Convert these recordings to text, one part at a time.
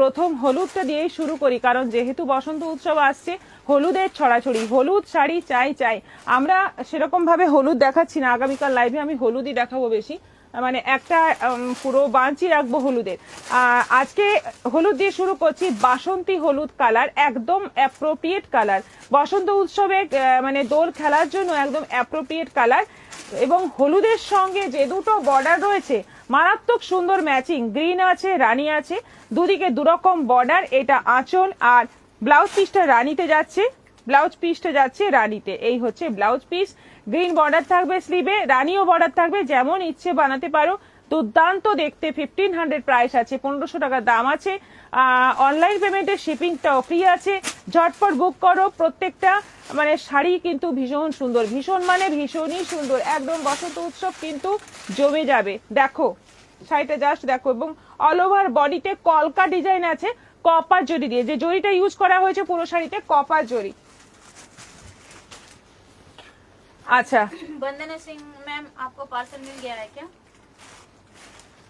প্রথম হলুদটা দিয়েই শুরু করি, কারণ যেহেতু বসন্ত উৎসব আসছে, হলুদের ছড়াছড়ি, হলুদ শাড়ি চাই চাই। আমরা সেরকম ভাবে হলুদ দেখাচ্ছি না, আগামীকাল লাইভে আমি হলুদই দেখাবো বেশি, মানে একটা পুরো বাঞ্চি রাখবো হলুদের। আজকে হলুদ দিয়ে শুরু করছি, বাসন্তী হলুদ কালার, একদম অ্যাপ্রোপ্রিয়েট কালার, বসন্ত উৎসবে মানে দোল খেলার জন্য একদম অ্যাপ্রোপ্রিয়েট কালার। এবং হলুদের সঙ্গে যে দুটো বর্ডার রয়েছে মারাত্মক সুন্দর ম্যাচিং, গ্রিন আছে, রানী আছে, দুদিকে দুরকম বর্ডার। এটা আঁচল, আর ব্লাউজ পিসটা রানীতে যাচ্ছে, ব্লাউজ পিসটা যাচ্ছে রানীতে। এই হচ্ছে ব্লাউজ পিস, গ্রিন বর্ডার থাকবে স্লিভে, রানীও বর্ডার থাকবে, যেমন ইচ্ছে বানাতে পারো। দুর্দান্ত দেখতে, 1500 প্রাইস আছে, 1500 টাকা দাম আছে। অনলাইন পেমেন্টের শিপিংটাও ফ্রি আছে, ঝটপট বুক করো। প্রত্যেকটা মানে শাড়ি কিন্তু ভীষণ সুন্দর, ভীষণ মানে ভীষণই সুন্দর, একদম বসন্ত উৎসব কিন্তু জমে যাবে। দেখো শাড়িটা জাস্ট দেখো, এবং অল ওভার বডিতে কলকা ডিজাইন আছে কপার জরি দিয়ে, যে জরিটা ইউজ করা হয়েছে পুরো শাড়িতে কপার জরি। আচ্ছা বন্দনা সিং ম্যাম, आपको पार्सल मिल गया है क्या?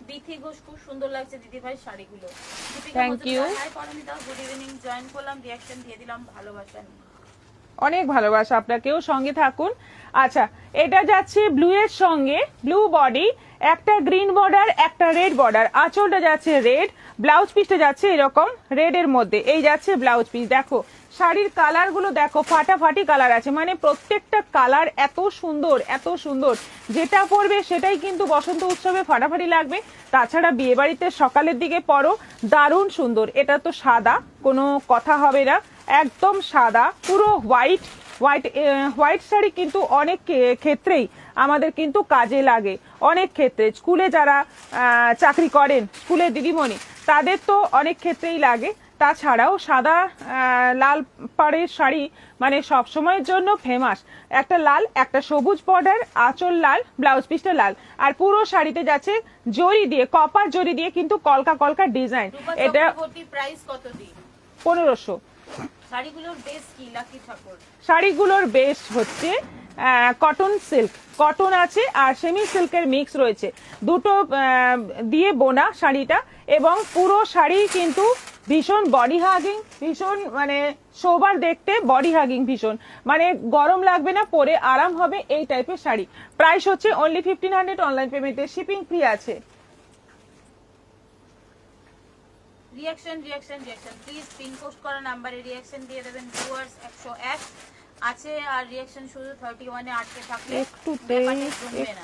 বিথি ঘোষ, খুব সুন্দর লাগছে দিদি ভাই শাড়িগুলো। Thank you. Hi Paramita, good evening, join করলাম, রিঅ্যাকশন দিয়ে দিলাম, ভালোবাসা নিয়ে। অনেক ভালোবাসা, আপনাকেও, সঙ্গে থাকুন। আচ্ছা, এটা যাচ্ছে ব্লু এর সঙ্গে, ব্লু বডি, একটা গ্রিন বর্ডার, একটা রেড বর্ডার, আঁচলটা যাচ্ছে রেড, ব্লাউজ পিসটা যাচ্ছে এরকম রেড এর মধ্যে। এই যাচ্ছে ব্লাউজ পিস। দেখো শাড়ির কালার গুলো দেখো, ফাটাফাটি কালার আছে, মানে প্রত্যেকটা কালার এত সুন্দর, এত সুন্দর, যেটা পরবে সেটাই কিন্তু বসন্ত উৎসবে ফাটাফাটি লাগবে। তাছাড়া বিয়ে বাড়িতে সকালের দিকে পরো, দারুণ সুন্দর। এটা তো সাদা, কোনো কথা হবে না, একদম সাদা, পুরো হোয়াইট। হোয়াইট শাড়ি কিন্তু অনেক ক্ষেত্রেই আমাদের কিন্তু কাজে লাগে, অনেক ক্ষেত্রে স্কুলে যারা চাকরি করেন, স্কুলের দিদিমণি, তাদের তো অনেক ক্ষেত্রেই লাগে। তাছাড়াও সাদা লাল পাড়ের শাড়ি মানে সব সময়ের জন্য ফেমাস। একটা লাল, একটা সবুজ বর্ডার, আঁচল লাল, ব্লাউজ পিসটা লাল, আর পুরো শাড়িতে যাচ্ছে জরি দিয়ে, কপার জরি দিয়ে কিন্তু কলকা কলকা ডিজাইন। এটা প্রাইস কত দিন? 1500। শাড়িগুলোর বেস কি লাকি ঠাকুর? শাড়িগুলোর বেস হচ্ছে কটন সিল্ক, কটন আছে আর সেমি সিল্কের মিক্স রয়েছে, দুটো দিয়ে বোনা শাড়িটা। এবং পুরো শাড়ি কিন্তু ভীষণ বডি হাগিং, ভীষণ মানে সোবার দেখতে, বডি হাগিং ভীষণ, মানে গরম লাগবে না, পরে আরাম হবে, এই টাইপের শাড়ি। প্রাইস হচ্ছে অনলি 1500, অনলাইন পেমেন্টে শিপিং ফ্রি আছে। রিঅ্যাকশন প্লিজ পিন পোস্ট করা নাম্বারে রিঅ্যাকশন দিয়ে দেবেন। ভিউয়ার্স 101 আছে, আর রিঅ্যাকশন শুধু 31 এ আটকে থাকলে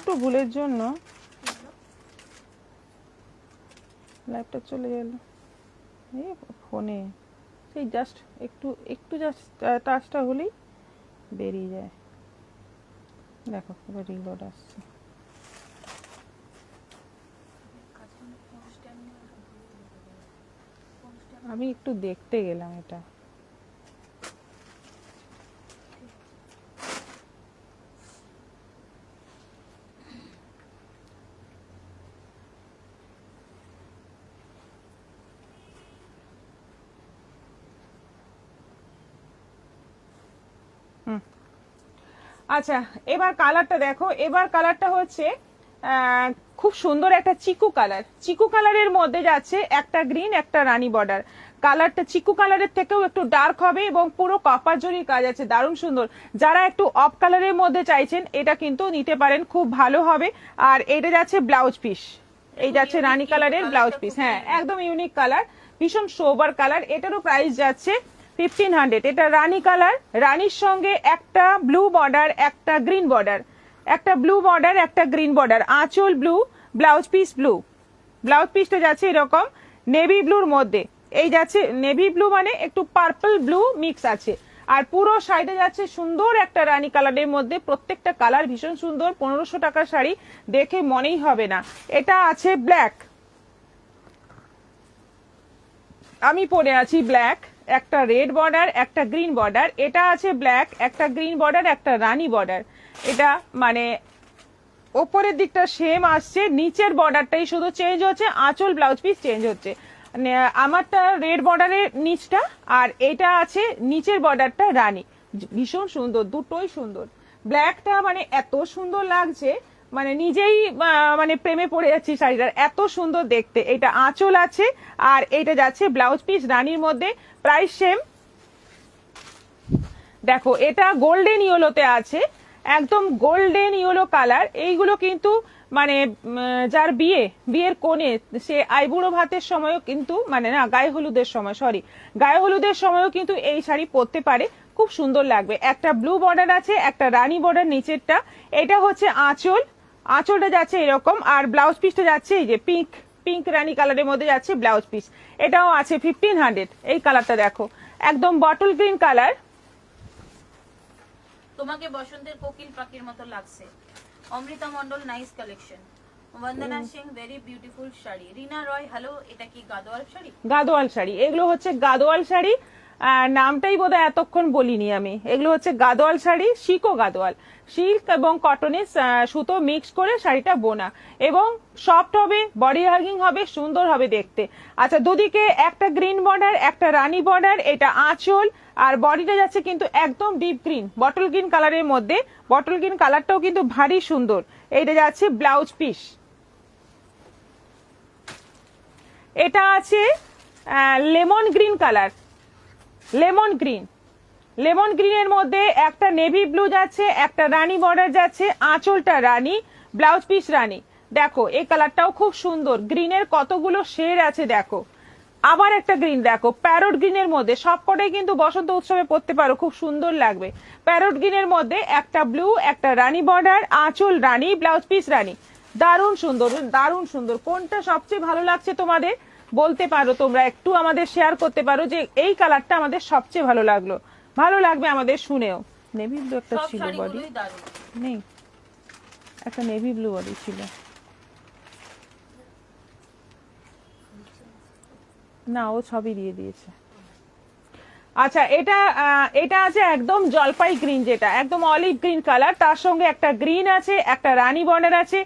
একটু ভুলের জন্য লাইভটা চলে গেল এই ফোনে, সেই জাস্ট একটু জাস্ট টাচটা হলেই বেরিয়ে যায়। দেখো এবার রিলোড আসছে। আমি একটু দেখতে গেলাম এটা। আচ্ছা, এবার কালারটা দেখো, এবার কালারটা হচ্ছে খুব সুন্দর একটা চিকু কালার, চিকু কালারের মধ্যে যাচ্ছে একটা গ্রিন, একটা রানী বর্ডার। কালারটা চিকু কালারের থেকেও একটু ডার্ক হবে এবং পুরো কপার জরির কাজ আছে, দারুণ সুন্দর। যারা একটু অফ কালারের মধ্যে চাইছেন এটা কিন্তু নিতে পারেন, খুব ভালো হবে। আর এটা যাচ্ছে ব্লাউজ পিস, এই যাচ্ছে রানী কালারের ব্লাউজ পিস, হ্যাঁ একদম ইউনিক কালার, ভীষণ সোবার কালার। এটারও প্রাইস যাচ্ছে 1500। এটা রানী কালার, রানীর সঙ্গে একটা ব্লু বর্ডার, একটা গ্রিন বর্ডার, একটা ব্লু বর্ডার, একটা গ্রিন বর্ডার, আঁচল blue, blouse piece blue. Blouse পিসটা যাচ্ছে এরকম নেভি ব্লুর মধ্যে, এই যাচ্ছে নেভি ব্লু মানে একটু পার্পল ব্লু মিক্স আছে। আর পুরো শাড়িটা যাচ্ছে সুন্দর একটা রানী কালারের মধ্যে, প্রত্যেকটা কালার ভীষণ সুন্দর। 1500 টাকার শাড়ি দেখে মনেই হবে না। এটা আছে ব্ল্যাক, আমি পরে আছি ব্ল্যাক, একটা রেড বর্ডার, একটা গ্রিন বর্ডার। এটা আছে ব্ল্যাক, একটা গ্রিন বর্ডার, একটা রানী বর্ডার। এটা মানে ওপরের দিকটা সেম আসছে, নিচের বর্ডারটাই শুধু চেঞ্জ হচ্ছে, আঁচল ব্লাউজ পিস চেঞ্জ হচ্ছে। আমারটা রেড বর্ডারের নিচটা, আর এটা আছে নিচের বর্ডারটা রানী। ভীষণ সুন্দর, দুটোই সুন্দর। ব্ল্যাকটা মানে এত সুন্দর লাগছে, মানে নিজেই মানে প্রেমে পড়ে যাচ্ছি শাড়িটার, এত সুন্দর দেখতে। এটা আঁচল আছে আর এটা যাচ্ছে ব্লাউজ পিস রানীর মধ্যে, প্রাইস সেম। দেখো এটা গোল্ডেন ইয়েলোতে আছে, একদম গোল্ডেন ইয়েলো কালার। এইগুলো কিন্তু মানে যার বিয়ের কোণে সে আইবুড়ো ভাতের সময়ও কিন্তু, মানে না গায়ে হলুদের সময়, সরি গায়ে হলুদের সময়ও কিন্তু এই শাড়ি পরতে পারে, খুব সুন্দর লাগবে। একটা ব্লু বর্ডার আছে, একটা রানী বর্ডার নিচেরটা। এটা হচ্ছে আঁচল, আঁচলটা যাচ্ছে এরকম, আর ব্লাউজ পিসটা যাচ্ছে এই যে পিঙ্ক রানী কালারের মধ্যে যাচ্ছে ব্লাউজ পিস। এটাও আছে 1500। এই কালারটা দেখো, একদম বটল গ্রিন কালার। তোমাকে বসন্তের কোকিল পাখির মতো লাগছে। Amrita Mondal, nice collection. Bandana Singh, very beautiful sari. Rina Roy, hello, এটা কি গাদোয়াল শাড়ি? গাদোয়াল শাড়ি, এগুলো হচ্ছে গাদোয়াল শাড়ি। নামটাই বোধহয় এতক্ষণ বলিনি আমি। এগুলো হচ্ছে গাদোয়াল শাড়ি, শিকো গাদোয়াল, সিল্ক এবং কটনের সুতো মিক্স করে শাড়িটা বোনা, এবং সফট হবে, বডি হাগিং হবে, সুন্দর হবে দেখতে। আচ্ছা, দুদিকে একটা গ্রিন বর্ডার, একটা রানী বর্ডার। এটা আঁচল, আর বডিটা যাচ্ছে কিন্তু একদম ডিপ গ্রিন, বটল গ্রিন কালারের মধ্যে। বটল গ্রিন কালারটাও কিন্তু ভারী সুন্দর। এইটা যাচ্ছে ব্লাউজ পিস। এটা আছে লেমন গ্রিন কালার, লেমন গ্রিনের মধ্যে একটা নেভি ব্লু যাচ্ছে, একটা রানী বর্ডার যাচ্ছে, আঁচলটা রানী, ব্লাউজ পিস রানী। দেখো এই কালারটাও খুব সুন্দর, গ্রিনের কতগুলো শেড আছে দেখো। আবার একটা গ্রিন দেখো, প্যারট গ্রিনের মধ্যে, সবকটাই কিন্তু বসন্ত উৎসবে পরতে পারো, খুব সুন্দর লাগবে। প্যারট গ্রিনের মধ্যে একটা ব্লু, একটা রানী বর্ডার, আঁচল রানী, ব্লাউজ পিস রানী। দারুণ সুন্দর, দারুণ সুন্দর। কোনটা সবচেয়ে ভালো লাগছে তোমাদের বলতে পারো, তোমরা একটু আমাদের শেয়ার করতে পারো যে এই কালারটা আমাদের সবচেয়ে ভালো লাগলো। ভালো লাগবে আমাদের শুনেও। নেভি ব্লু একটা ছিল বডি, নেই একটা নেভি ব্লু বডি ছিল না, ও সবই দিয়ে দিয়েছে। আচ্ছা, এটা আছে একদম জলপাই গ্রিন, যেটা একদম অলিভ গ্রিন কালার, তার সঙ্গে একটা গ্রিন আছে, একটা রানী বর্ডার আছে,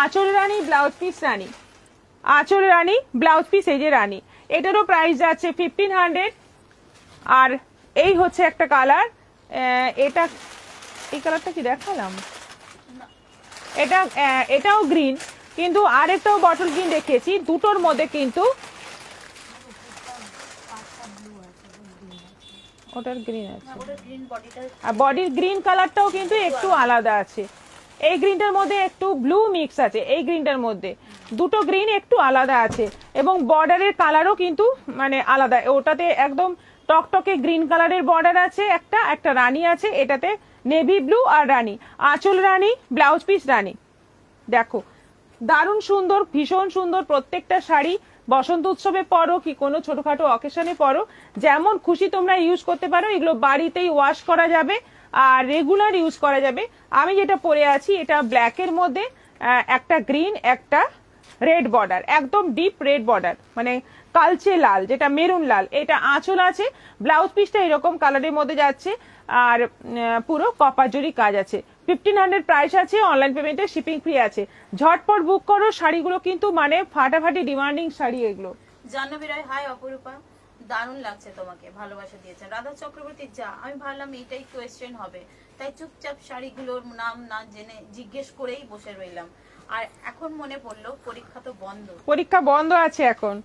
আঁচল রানী, ব্লাউজ পিস রানী, আঁচল রানী, ব্লাউজ পিস এই যে রানী। এটারও প্রাইস যাচ্ছে 1500। আর এই হচ্ছে একটা কালার, এটা এই কালারটা কি দেখালাম, এটাও গ্রিন, কিন্তু আরেকটাও বটল গ্রিন দেখিয়েছি। দুটোর মধ্যে কিন্তু ওটার গ্রিন আছে, আর বডির গ্রিন কালারটাও কিন্তু একটু আলাদা আছে। এই গ্রিনটার মধ্যে একটু ব্লু মিক্স আছে, এই গ্রিনটার মধ্যে দুটো গ্রিন একটু আলাদা আছে, এবং বর্ডারের কালারও কিন্তু মানে আলাদা। ওটাতে একদম টকটকে গ্রিন কালারের বর্ডার আছে, একটা রানী আছে, এটাতে নেভি ব্লু আর রানী, আঁচল রানী, ব্লাউজ পিস রানী। দেখো দারুণ সুন্দর, ভীষণ সুন্দর। প্রত্যেকটা শাড়ি বসন্ত উৎসবে পরো কি কোনো ছোটখাটো অকেশনে পরো, যেমন খুশি তোমরা ইউজ করতে পারো। এগুলো বাড়িতেই ওয়াশ করা যাবে আর রেগুলার ইউজ করা যাবে। আমি যেটা পরে আছি এটা ব্ল্যাকের মধ্যে একটা গ্রিন, একটা রেড বর্ডার, একদম ডিপ রেড বর্ডার, মানে কালচে লাল, যেটা মেরুন লাল। এটা আঁচল আছে, ব্লাউজ পিসটা এরকম কালারের মধ্যে যাচ্ছে, আর পুরো কপার জরি কাজ আছে। 1500 প্রাইস আছে, অনলাইন পেমেন্টে শিপিং ফ্রি আছে। ঝটপট বুক করো, শাড়িগুলো কিন্তু মানে ফাটাফাটি ডিমান্ডিং শাড়ি এগুলো। জাহ্নবী রায়, হাই অপরূপা, দারুণ লাগছে তোমাকে, ভালোবাসা দিয়েছেন। রাধা চক্রবর্তী, যা আমি ভাবলাম এটাই কোয়েশ্চেন হবে, তাই চুপচাপ শাড়িগুলোর নাম না জেনে জিজ্ঞেস করেই বসে রইলাম। আর এখন মনে পড়লো পরীক্ষা তো বন্ধ। পরীক্ষা বন্ধ আছে এখন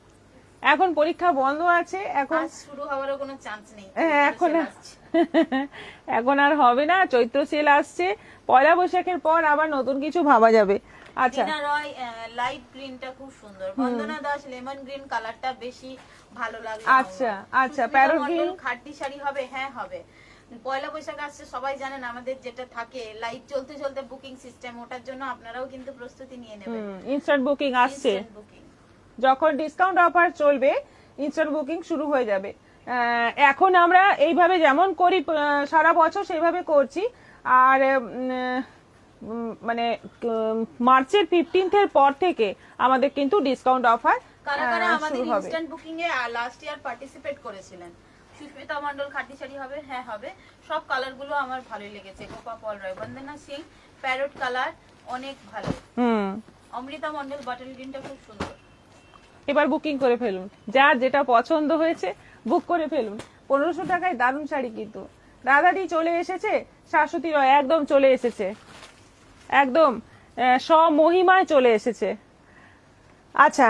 পরীক্ষা বন্ধ আছে, এখন শুরু হওয়ারও কোনো চান্স নেই। এখন আর হবে না, চৈত্র সেল আসছে, পয়লা বৈশাখের পর আবার নতুন কিছু ভাবা যাবে। আচ্ছা, রিনা রয়, লাইট গ্রিনটা খুব সুন্দর। বন্দনা দাস, লেমন গ্রিন কালারটা বেশি ভালো লাগলো। আচ্ছা আচ্ছা, প্যারট গ্রিন খাঁটি শাড়ি হবে? হ্যাঁ হবে। পয়লা বৈশাখ আসছে, সবাই জানেন আমাদের যেটা থাকে লাইট চলতে চলতে বুকিং সিস্টেম, ওটার জন্য আপনারাও কিন্তু প্রস্তুতি নিয়ে নেবেন। ইনস্ট্যান্ট বুকিং আসছে, বুকিং যখন ডিসকাউন্ট অফার চলবে ইনস্ট্যান্ট বুকিং শুরু হয়ে যাবে। এখন আমরা এইভাবে যেমন করি সারা বছর সেইভাবে করছি। আর মানে মার্চের 15 পর থেকে আমাদের কিন্তু ডিসকাউন্ট অফার কারা কারা আমাদের ইনস্ট্যান্ট বুকিং এ লাস্ট ইয়ার পার্টিসিপেট করেছিলেন? সুস্মিতা মন্ডল, খাঁটি শাড়ি হবে? হ্যাঁ হবে। সব কালার গুলো আমার ভালোই লেগেছে। গোপা পল রয়, বন্দনা সিং, প্যারট কালার অনেক ভালো। অমৃতা মন্ডল, বটল গ্রিনটা খুব সুন্দর। এবার বুকিং করে ফেলুন, যার যেটা পছন্দ হয়েছে বুক করে ফেলুন। 1500 টাকায় দারুণ শাড়ি কিন্তু। রাধাদি চলে এসেছে, শাশ্বতী রয় একদম চলে এসেছে, একদম স্বমহিমায় চলে এসেছে। আচ্ছা,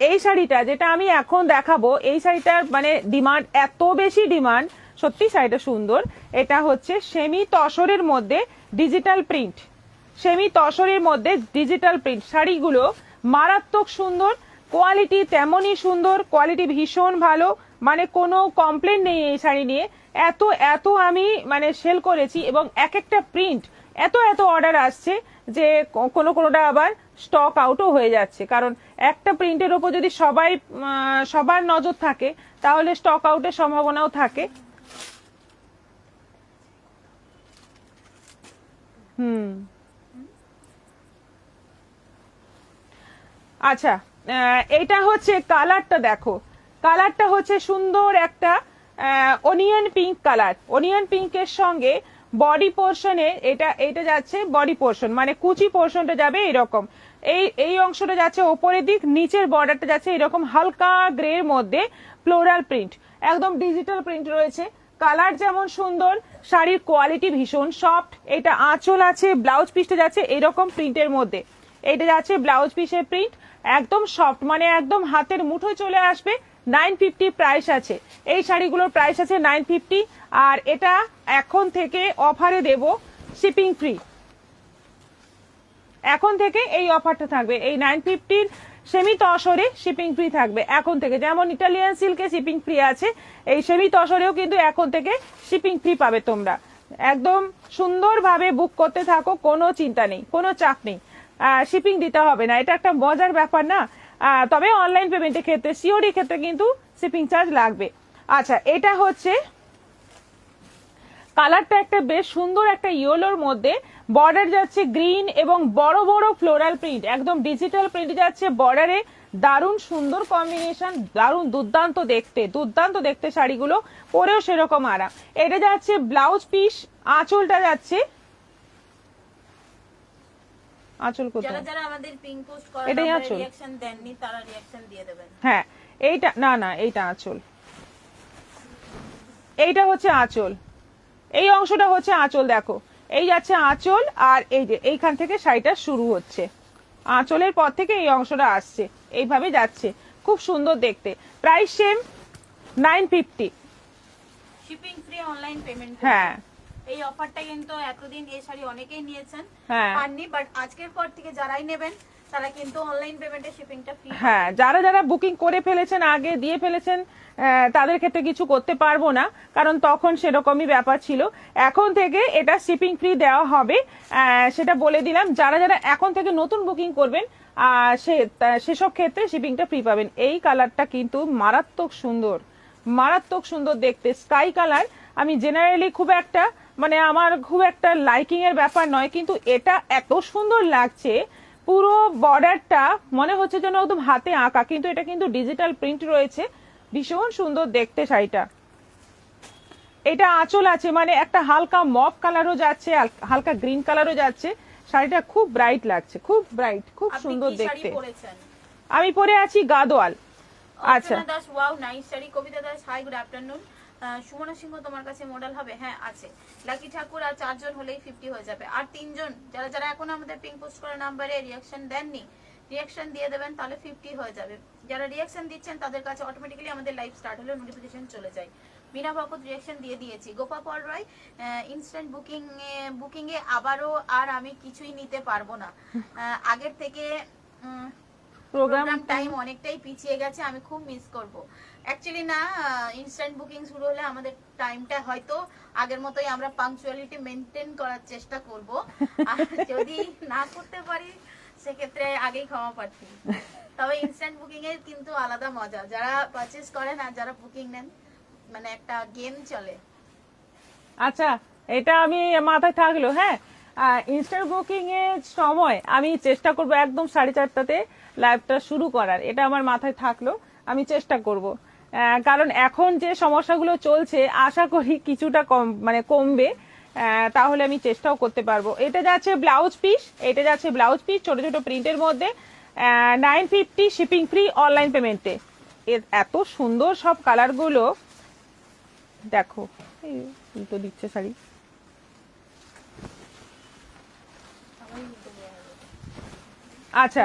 এই শাড়িটা যেটা আমি এখন দেখাবো, এই শাড়িটার মানে ডিমান্ড, এত বেশি ডিমান্ড, সত্যি শাড়িটা সুন্দর। এটা হচ্ছে সেমি তসরের মধ্যে ডিজিটাল প্রিন্ট, সেমি তসরের মধ্যে ডিজিটাল প্রিন্ট। শাড়িগুলো মারাত্মক সুন্দর, কোয়ালিটি তেমনই সুন্দর, কোয়ালিটি ভীষণ ভালো, মানে কোনো কমপ্লেন নেই এই শাড়ি নিয়ে। এত এত আমি মানে সেল করেছি, এবং এক একটা প্রিন্ট এত এত অর্ডার আসছে যে কোনোটা আবার স্টক আউটও হয়ে যাচ্ছে, কারণ একটা প্রিন্টের ওপর যদি সবার নজর থাকে তাহলে স্টক আউটের সম্ভাবনাও থাকে। আচ্ছা, এইটা হচ্ছে কালারটা, দেখো কালারটা হচ্ছে সুন্দর একটা অনিয়ন পিঙ্ক কালার। অনিয়ন পিঙ্কের সঙ্গে বডি পোর্শনে এটা যাচ্ছে বডি পোর্শন, মানে কুচি পোর্শনটা যাবে এরকম, এই অংশটা যাচ্ছে ওপরের দিক, নিচের বর্ডারটা যাচ্ছে এরকম হালকা গ্রের মধ্যে ফ্লোরাল প্রিন্ট, একদম ডিজিটাল প্রিন্ট রয়েছে। কালার যেমন সুন্দর, শাড়ির কোয়ালিটি ভীষণ সফট। এটা আঁচল আছে, ব্লাউজ পিসটা যাচ্ছে এরকম প্রিন্টের মধ্যে, এটা যাচ্ছে ব্লাউজ পিসের প্রিন্ট, একদম সফট, মানে একদম হাতের মুঠোয় চলে আসবে। 950 প্রাইস আছে, এই শাড়িগুলোর প্রাইস আছে 950। আর এটা এখন থেকে অফারে দেব শিপিং ফ্রি, এখন থেকে এই অফারটা থাকবে, এই 950-র সেমি তসরে শিপিং ফ্রি থাকবে এখন থেকে। যেমন ইটালিয়ান সিল্কে শিপিং ফ্রি আছে, এই সেমি তসরেও কিন্তু এখন থেকে শিপিং ফ্রি পাবে তোমরা। একদম সুন্দরভাবে বুক করতে থাকো, কোনো চিন্তা নেই, কোনো চাপ নেই, শিপিং দিতে হবে না। এটা একটা মজার ব্যাপার না? তবে অনলাইন পেমেন্টের ক্ষেত্রে, সিওডি ক্ষেত্রে কিন্তু শিপিং চার্জ লাগবে। আচ্ছা, এটা হচ্ছে কালারটা একটা বেশ সুন্দর একটা ইয়েলোর মধ্যে, বর্ডার যাচ্ছে গ্রিন এবং বড় বড় ফ্লোরাল প্রিন্ট, একদম ডিজিটাল প্রিন্ট যাচ্ছে বর্ডারে। দারুণ সুন্দর কম্বিনেশন, দারুণ দুর্দান্ত দেখতে শাড়িগুলো, পরেও সেরকম আরাম। এটা যাচ্ছে ব্লাউজ পিস, আঁচলটা যাচ্ছে, আঁচল কোথায়? যারা আমাদের পিং পোস্ট করার এটাই আঁচল, রিঅ্যাকশন দেননি তারা রিঅ্যাকশন দিয়ে দেবেন। হ্যাঁ, এইটা না এইটা আঁচল, এইটা হচ্ছে আঁচল, এই অংশটা হচ্ছে আঁচল। দেখো এই যাচ্ছে আঁচল, আর এই যে এইখান থেকে শাড়িটা শুরু হচ্ছে, আঁচলের পর থেকে এই অংশটা আসছে, এইভাবে যাচ্ছে, খুব সুন্দর দেখতে। Price same 950, shipping free, online payment. হ্যাঁ, এই অফারটা কিন্তু এতদিন এই শাড়ি অনেকেই নিয়েছেন, হ্যাঁ পাননি, বাট আজকের পর থেকে যারাই নেবেন তারা কিন্তু অনলাইন পেমেন্টে শিপিংটা ফ্রি। হ্যাঁ, যারা বুকিং করে ফেলেছেন, আগে দিয়ে ফেলেছেন, তাদের ক্ষেত্রে কিছু করতে পারবো না, কারণ তখন সেরকমই ব্যাপার ছিল। এখন থেকে এটা শিপিং ফ্রি দেওয়া হবে, সেটা বলে দিলাম। যারা এখন থেকে নতুন বুকিং করবেন সেসব ক্ষেত্রে শিপিংটা ফ্রি পাবেন। এই কালারটা কিন্তু মারাত্মক সুন্দর দেখতে, স্কাই কালার। আমি জেনারেলি আমার খুব একটা লাইকিং এর ব্যাপার নয়, কিন্তু এটা এত সুন্দর লাগছে, পুরো বর্ডারটা মনে হচ্ছে যেন একদম হাতে আঁকা, কিন্তু এটা কিন্তু ডিজিটাল প্রিন্ট রয়েছে, ভীষণ সুন্দর দেখতে শাড়িটা। এটা আঁচল আছে, মানে একটা হালকা মভ কালারও যাচ্ছে, হালকা গ্রিন কালারও যাচ্ছে, শাড়িটা খুব ব্রাইট লাগছে, খুব ব্রাইট, খুব সুন্দর দেখতে। আমি পরে আছি গাদোয়াল। আচ্ছা Das, wow nice sari. Kabita Das, hi, good afternoon. Sumana Singha তোমার কাছে মডেল হবে? হ্যাঁ আছে। লাকি ঠাকুর, আর 4 জন হলেই 50 হয়ে যাবে, আর 3 জন যারা এখন আমাদের পিং পোস্ট করা নাম্বারে রিঅ্যাকশন দেননি, রিঅ্যাকশন দিয়ে দেবেন, তাহলে 50 হয়ে যাবে। যারা রিঅ্যাকশন দিচ্ছেন তাদের কাছে অটোমেটিক্যালি আমাদের লাইভ স্টার্ট হলে নোটিফিকেশন চলে যায়। মিনা ভকত রিঅ্যাকশন দিয়ে দিয়েছি। গোপা পল রয়, ইনস্ট্যান্ট বুকিং এ আবারও আর আমি কিছুই নিতে পারবো না, আগের থেকে প্রোগ্রাম টাইম অনেকটাই পিছিয়ে গেছে, আমি খুব মিস করব। অ্যাকচুয়ালি না, ইনস্ট্যান্ট বুকিং শুরু হলে আমাদের টাইমটা হয়তো আগের মতোই আমরা পাংচুয়ালিটি মেনটেন করার চেষ্টা করব, আর যদি না করতে পারি সেক্ষেত্রে আগেই ক্ষমা প্রার্থী। তবে ইনস্ট্যান্ট বুকিং এর কিন্তু আলাদা মজা, যারা পারচেজ করেন আর যারা বুকিং নেন, মানে একটা গেম চলে। আচ্ছা, এটা আমি মাথায় থাকলো। হ্যাঁ, ইনস্ট্যান্ট বুকিং এর সময় আমি চেষ্টা করব একদম 4:30টাতে লাইভটা শুরু করার, এটা আমার মাথায় থাকলো, আমি চেষ্টা করব। কারণ এখন যে সমস্যাগুলো চলছে আশা করি কিছুটা কমবে, তাহলে আমি চেষ্টাও করতে পারবো। এটা যাচ্ছে ব্লাউজ পিস, ছোট ছোট প্রিন্টের মধ্যে, 950 শিপিং ফ্রি, অনলাইন পেমেন্টে। এত সুন্দর সব কালারগুলো, দেখো উল্টো দিচ্ছে শাড়ি। আচ্ছা,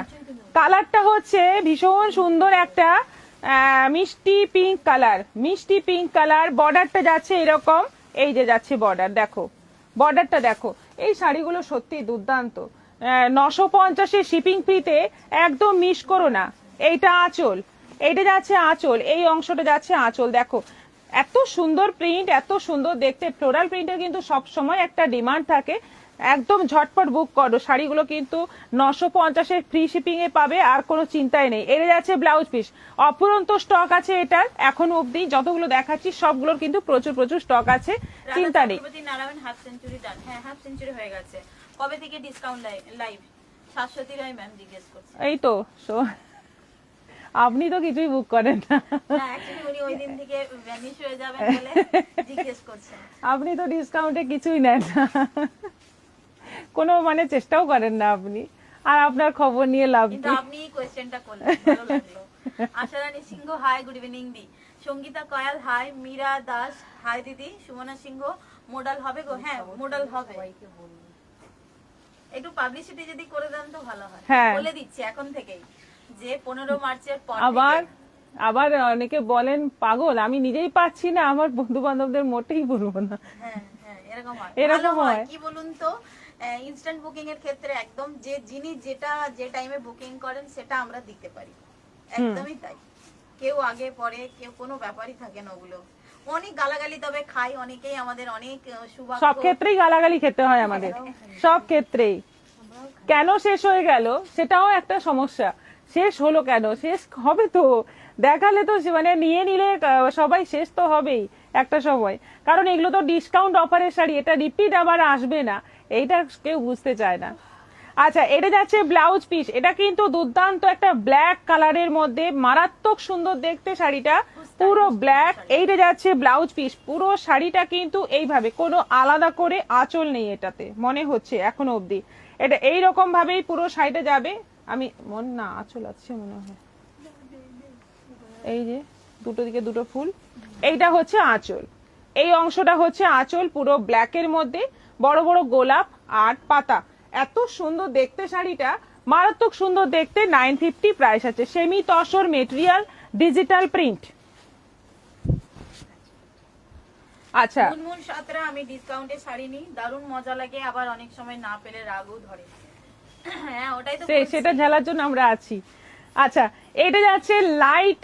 কালারটা হচ্ছে ভীষণ সুন্দর একটা মিষ্টি পিঙ্ক কালার, মিষ্টি পিঙ্ক কালার। বর্ডারটা যাচ্ছে এরকম, এই যে যাচ্ছে বর্ডার, দেখো বর্ডারটা দেখো। এই শাড়িগুলো সত্যি দুর্দান্ত। 950-এর শিপিং ফ্রিতে একদম মিস করো না। এইটা আঁচল, এইটা যাচ্ছে আঁচল, এই অংশটা যাচ্ছে আঁচল। দেখো এত সুন্দর প্রিন্ট, এত সুন্দর দেখতে। ফ্লোরাল প্রিন্টের কিন্তু সব সময় একটা ডিমান্ড থাকে। একদম ঝটপট বুক করো, শাড়িগুলো কিন্তু 950-এর ফ্রি শিপিং এ পাবে, আর কোনো চিন্তাই নেই। এটা যাচ্ছে ব্লাউজ পিস, অপুরন্ত স্টক আছে এটার এখনো অবধি। যতগুলো দেখাচ্ছি সবগুলোর কিন্তু প্রচুর প্রচুর স্টক আছে, চিন্তা নেই। নারায়ণ হাফ সেঞ্চুরি ডান, হ্যাঁ হাফ সেঞ্চুরি হয়ে গেছে। কবে থেকে ডিসকাউন্ট লাইভ? শাশ্বতী রায় ম্যাম জিজ্ঞেস করছে। এই তো আপনি তো কিছুই বুক করেন না, উনি ওই দিন থেকে ভ্যানিশ হয়ে যাবেন বলে জিজ্ঞেস করছেন। আপনি তো ডিসকাউন্টে কিছুই নেন না, কোনো মানে চেষ্টাও করেন না আপনি, আর আপনার খবর নিয়ে লাভ কিন্তু নেই। আপনি কোশ্চেনটা করলেন, ভালো লাগলো। আশারানী সিংহ হাই, গুড ইভিনিং দি। সঙ্গীতা কয়াল হাই, মীরা দাস হাই দিদি। সুমনা সিংহ মডেল হবে গো? হ্যাঁ মডেল হবে, একটু পাবলিসিটি যদি করে দেন তো ভালো হয়। হ্যাঁ। বলে দিচ্ছি এখন থেকেই যে 15 মার্চের পর আবার আবার অনেকে বলেন পাগল, আমি নিজেই পাচ্ছি না, আমার বন্ধু বান্ধবদের মোটেই বলবো না। হ্যাঁ হ্যাঁ এরকম হয়, এরকম ভালো হয়। হয়। কি বলুন তো, ইনস্ট্যান্ট বুকিং এর ক্ষেত্রে একদম যে যিনি যেটা যে টাইমে বুকিং করেন সেটা আমরা দিতে পারি, একদমই তাই। কেউ আগে পরে কেউ কোনো ব্যাপারই থাকে না ওগুলো। অনেক গালাগালি তবে খাই অনেকেই, আমাদের অনেক সুভাগ্য। সব ক্ষেত্রেই গালাগালি খেতে হয় আমাদের, সব ক্ষেত্রেই। কেন শেষ হয়ে গেল সেটাও একটা সমস্যা। শেষ হলো কেন? শেষ হবে তো, দেখালে তো মানে নিয়ে নিলে সবাই শেষ তো হবেই একটা সময়, কারণ এগুলো তো ডিসকাউন্ট অফারের শাড়ি, এটা রিপিট আবার আসবে না, এইটা কেউ বুঝতে চায় না। আচ্ছা, এটা যাচ্ছে ব্লাউজ পিস, এটা কিন্তু দুর্দান্ত একটা ব্ল্যাক কালারের মধ্যে, মারাত্মক সুন্দর দেখতে শাড়িটা, পুরো ব্ল্যাক। এইটা যাচ্ছে ব্লাউজ পিস, পুরো শাড়িটা কিন্তু এইভাবে, কোনো আলাদা করে আঁচল নেই এটাতে মনে হচ্ছে এখনো অবধি। এটা এইরকম ভাবেই পুরো শাড়িটা যাবে। আমি না আঁচল আছে মনে হয়, এই যে দুটো দিকে দুটো ফুল, এইটা হচ্ছে আঁচল, এই অংশটা হচ্ছে আঁচল, পুরো ব্ল্যাকের মধ্যে বড় বড় গোলাপ আর পাতা। এত সুন্দর দেখতে শাড়িটা, মারাত্মক সুন্দর দেখতে। 950 প্রাইস আছে, semi tussar material, digital print. আচ্ছা, মুনমুন সাতরা আমি ডিসকাউন্টে শাড়ি নিই, দারুণ মজা লাগে, আবার অনেক সময় না পেলে রাগও ধরে। হ্যাঁ ওটাই তো সেটা ঝালার জন্য আমরা আছি। আচ্ছা, এটা যাচ্ছে লাইট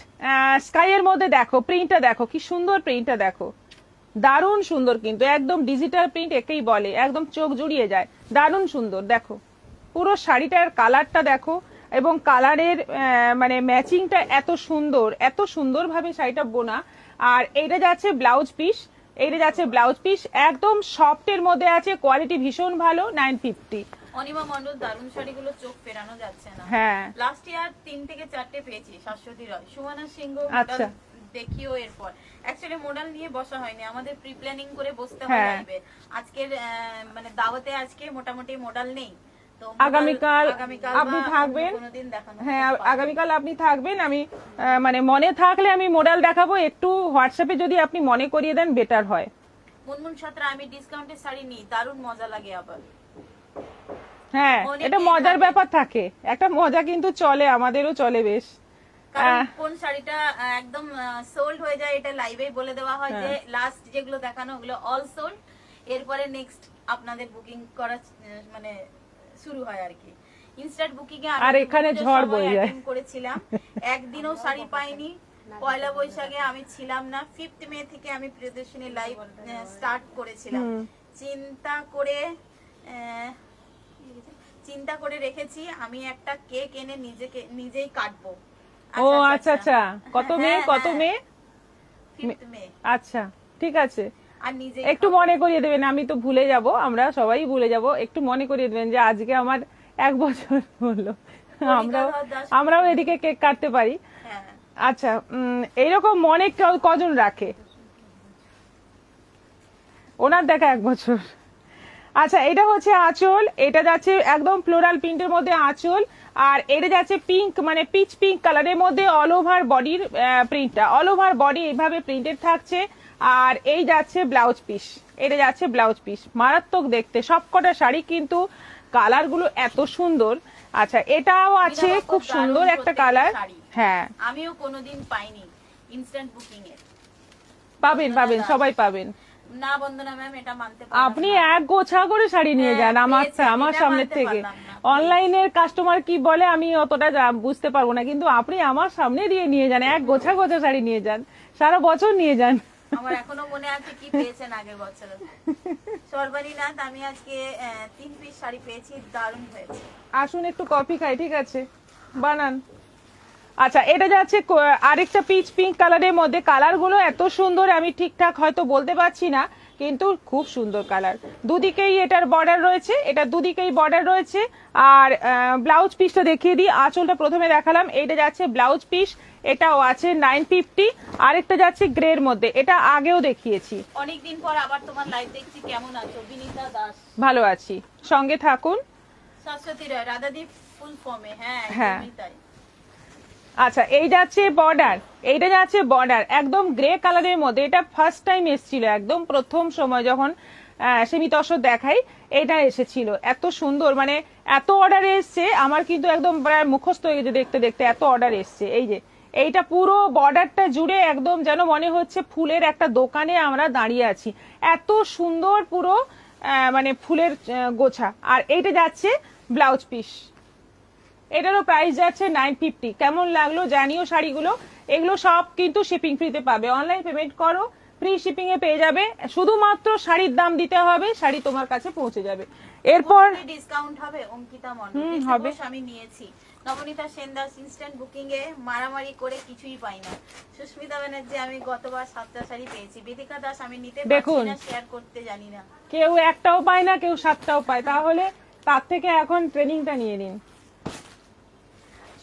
স্কাই এর মধ্যে, দেখো প্রিন্টটা দেখো, কি সুন্দর প্রিন্টটা দেখো, দারুণ সুন্দর কিন্তু, একদম ডিজিটাল প্রিন্ট একেই বলে, একদম চোখ জুড়িয়ে যায়, দারুণ সুন্দর। দেখো পুরো শাড়িটার কালারটা দেখো, এবং কালারের মানে ম্যাচিংটা এত সুন্দর, এত সুন্দরভাবে শাড়িটা বোনা। আর এইটা যাচ্ছে ব্লাউজ পিস, এইটা যাচ্ছে ব্লাউজ পিস, একদম সফটের মধ্যে আছে, কোয়ালিটি ভীষণ ভালো। 950। অনিমা মন্ডল দারুণ শাড়িগুলো চোখ ফেরানো যাচ্ছে না। হ্যাঁ, লাস্ট ইয়ার 3 থেকে 4টে পেয়েছি। শাশ্বতী রয়, সুমনা সিংহ আচ্ছা। দেখিও এরপর। অ্যাকচুয়ালি মডেল নিয়ে বসা হয়নি, আমাদের প্রি প্ল্যানিং করে বসতে হয় হ্যাঁ। লাইভে। আজকের মানে দাওয়াতে আজকে মোটামুটি মডেল নেই, তো আগামীকাল আপনি থাকবেন। কোনোদিন দেখানো। হ্যাঁ, আগামীকাল আপনি থাকবেন। আমি মানে মনে থাকলে আমি মডেল দেখাবো, একটু হোয়াটসঅ্যাপে যদি আপনি মনে করিয়ে দেন বেটার হয়। মুনমুন সাতরা আমি ডিসকাউন্টের শাড়ি নিই, দারুণ মজা লাগে আবার। হ্যাঁ, অনেকেই এটা মজার থাকে। ব্যাপার থাকে, একটা মজা কিন্তু চলে, আমাদেরও চলে বেশ। কারণ কোন শাড়িটা একদম সোল্ড হয়ে যায় এটা লাইভেই বলে দেওয়া হয় যে লাস্ট যেগুলো দেখানো ওগুলো অল সোল্ড, এরপরে নেক্সট আপনাদের বুকিং করা মানে শুরু হয় আর কি। ইনস্ট্যান্ট বুকিং এ আর এখানে ঝড় বয়ে যায়। করেছিলাম, একদিনও শাড়ি পাইনি। পয়লা বৈশাখে আমি ছিলাম না, 5th মে থেকে আমি প্রিয়দর্শিনী লাইভ স্টার্ট করেছিলাম। চিন্তা করে রেখেছি আমি একটা কেক এনে নিজেই কাটবো। ও আচ্ছা আচ্ছা, কত মে কত মে? 5th মে। আচ্ছা ঠিক আছে, আর নিজে একটু মনে করিয়ে দেবেন, আমি তো ভুলে যাব, আমরা সবাই ভুলে যাব, একটু মনে করিয়ে দেবেন যে আজকে আমার 1 বছর হলো, আমরাও এদিকে কেক কাটতে পারি। হ্যাঁ আচ্ছা, এইরকম মনে কজন রাখে? ওনার দেখা 1 বছর। আচ্ছা, এটা হচ্ছে আঁচল, এটা যাচ্ছে একদম ফ্লোরাল প্রিন্টের মধ্যে আঁচল, আর এটা যাচ্ছে পিঙ্ক মানে পিচ পিঙ্ক কালারের মধ্যে অল ওভার বডির প্রিন্টটা, অল ওভার বডি এইভাবে প্রিন্টেড থাকছে। আর এই যাচ্ছে ব্লাউজ পিস, এটা যাচ্ছে ব্লাউজ পিস, মারাত্মক দেখতে। সবকটা শাড়ি কিন্তু কালারগুলো এত সুন্দর, আচ্ছা এটাও আছে, বিনা খুব বকর সুন্দর দারুণ একটা প্রত্যেকটা কালার। শাড়ি। হ্যাঁ আমিও কোনোদিন পাইনি ইনস্ট্যান্ট বুকিং এ। পাবেন পাবেন, সবাই পাবেন। না বন্দনা ম্যাম, এটা মানতে পারলাম আপনি না। এক গোছা করে শাড়ি নিয়ে হ্যাঁ, যান আমার পেয়েছেন, আমার এটা সামনের মানতে থেকে। পারলাম না। অনলাইনের কাস্টমার কি বলে আমি অতটা বুঝতে পারবো না, কিন্তু আপনি আমার সামনে দিয়ে নিয়ে যান, এক গোছা গোছা শাড়ি নিয়ে যান, সারা বছর নিয়ে যান। আমার এখনো মনে আছে কি পেয়েছেন আগের বছর। সর্বানীনাথ, আমি আজকে 3 পিস শাড়ি পেয়েছি, দারুণ হয়েছে। আসুন একটু কফি খাই, ঠিক আছে বানান। আচ্ছা এটা যাচ্ছে আরেকটা পিচ পিঙ্ক কালারের মধ্যে। কালার গুলো এত সুন্দর, আমি ঠিকঠাক হয়তো বলতে পারছি না, কিন্তু খুব সুন্দর কালার। দুদিকেই এটার বর্ডার রয়েছে, এটা দুদিকেই বর্ডার রয়েছে। আর ব্লাউজ পিসটা দেখিয়ে দিই, আঁচলটা প্রথমে দেখালাম, এইটা যাচ্ছে ব্লাউজ পিস, এটাও আছে 950। আরেকটা যাচ্ছে গ্রের মধ্যে, এটা আগেও দেখিয়েছি। অনেকদিন পর আবার তোমার লাইভ দেখছি, কেমন আছো? বিনীতা দাস, ভালো আছি, সঙ্গে থাকুন। শাশ্বতী রায়, রাধাদীপ ফুল ফর্মে। হ্যাঁ, হ্যাঁ। একদমই তাই। আচ্ছা এই যাচ্ছে বর্ডার, এইটা যাচ্ছে বর্ডার একদম গ্রে কালারের মধ্যে। এটা ফার্স্ট টাইম এসেছিল, একদম প্রথম সময় যখন সীমিতস দেখাই এটা এসেছিল। এত সুন্দর, মানে এত অর্ডার এসছে আমার, কিন্তু একদম প্রায় মুখস্থ হয়ে গেছে দেখতে দেখতে, এত অর্ডার এসছে। এই যে এইটা পুরো বর্ডারটা জুড়ে একদম যেন মনে হচ্ছে ফুলের একটা দোকানে আমরা দাঁড়িয়ে আছি, এত সুন্দর পুরো মানে ফুলের গোছা। আর এইটা যাচ্ছে ব্লাউজ পিস, এটারও প্রাইস যাচ্ছে 950। কেমন লাগলো জানিও শাড়িগুলো। এগুলো সব কিন্তু শিপিং ফ্রিতে পাবে, অনলাইন পেমেন্ট করো, ফ্রি শিপিং এ পেয়ে যাবে। শুধুমাত্র শাড়ির দাম দিতে হবে, শাড়ি তোমার কাছে পৌঁছে যাবে। এরপর ডিসকাউন্ট হবে। অঙ্কিতা মন্ডল, হবে। আমি নিয়েছি। নবনীতা সেনদাস, ইনস্ট্যান্ট বুকিং এ মারামারি করে কিছুই পাই না। সুস্মিতা ব্যানার্জি, আমি গতবার 7টা শাড়ি পেয়েছি। বেদিকা দাস, আমি নিতে পারছি না, শেয়ার করতে জানি না। কেউ একটাও পায় না, কেউ 7টাও পায়, তাহলে তার থেকে এখন ট্রেনিংটা নিয়ে নিন।